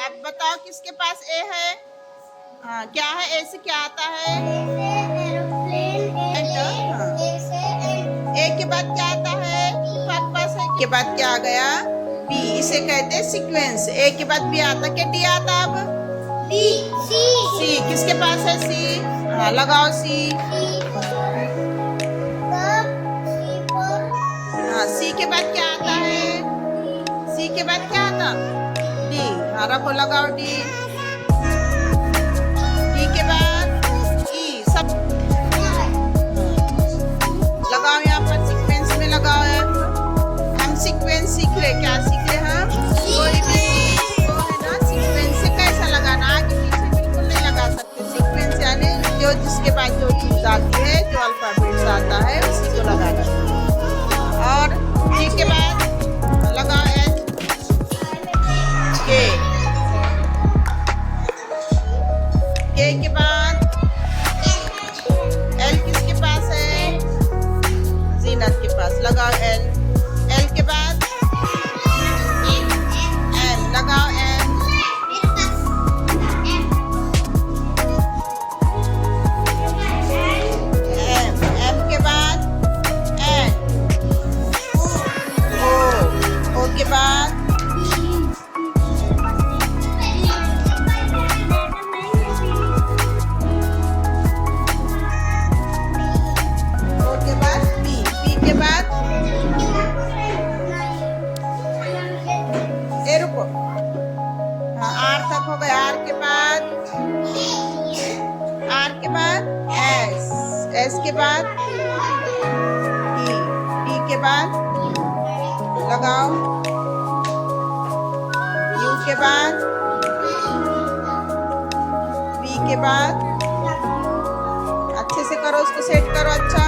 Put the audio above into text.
अब बताओ किसके पास ए है? हाँ, क्या है? ए से क्या आता है? ए के बाद क्या आता है? तुम्हारे पास है के बाद क्या आ गया? बी। इसे कहते हैं सीक्वेंस। ए के बाद बी आता, क्या डी आता? अब डी सी। सी किसके पास है? सी। हाँ, लगाओ सी। हाँ, सी के बाद क्या आता है? सी के बाद क्या आता? डी। हाँ, रखो, लगाओ डी। डी के बाद ई। सब लगाओ यहाँ पर, सीक्वेंस में लगाओ है। हम सीक्वेंस सीख रहे, क्या सीख रहे हम? कोई भी वो है ना, सीक्वेंस से कैसा लगाना, आगे पीछे बिल्कुल नहीं लगा सकते। सीक्वेंस यानी जो जिसके बाद जो चीज आती है, जो अल्फाबेट्स आता है उसी को लगाना। और डी के बाद लगाओ एच के। के के बाद एल किसके पास है? जीनत के पास। लगाओ एल। एल के बाद एम। लगाओ एम। एम। एम के बाद एन। ओ। ओ के बाद ओ के बाद पी। पी के बाद ए, रुको। हाँ, आर तक हो गया। आर के बाद एस। एस के बाद टी। टी के बाद लगाओ यू के बाद बी के बाद। अच्छे से करो, उसको सेट करो अच्छा।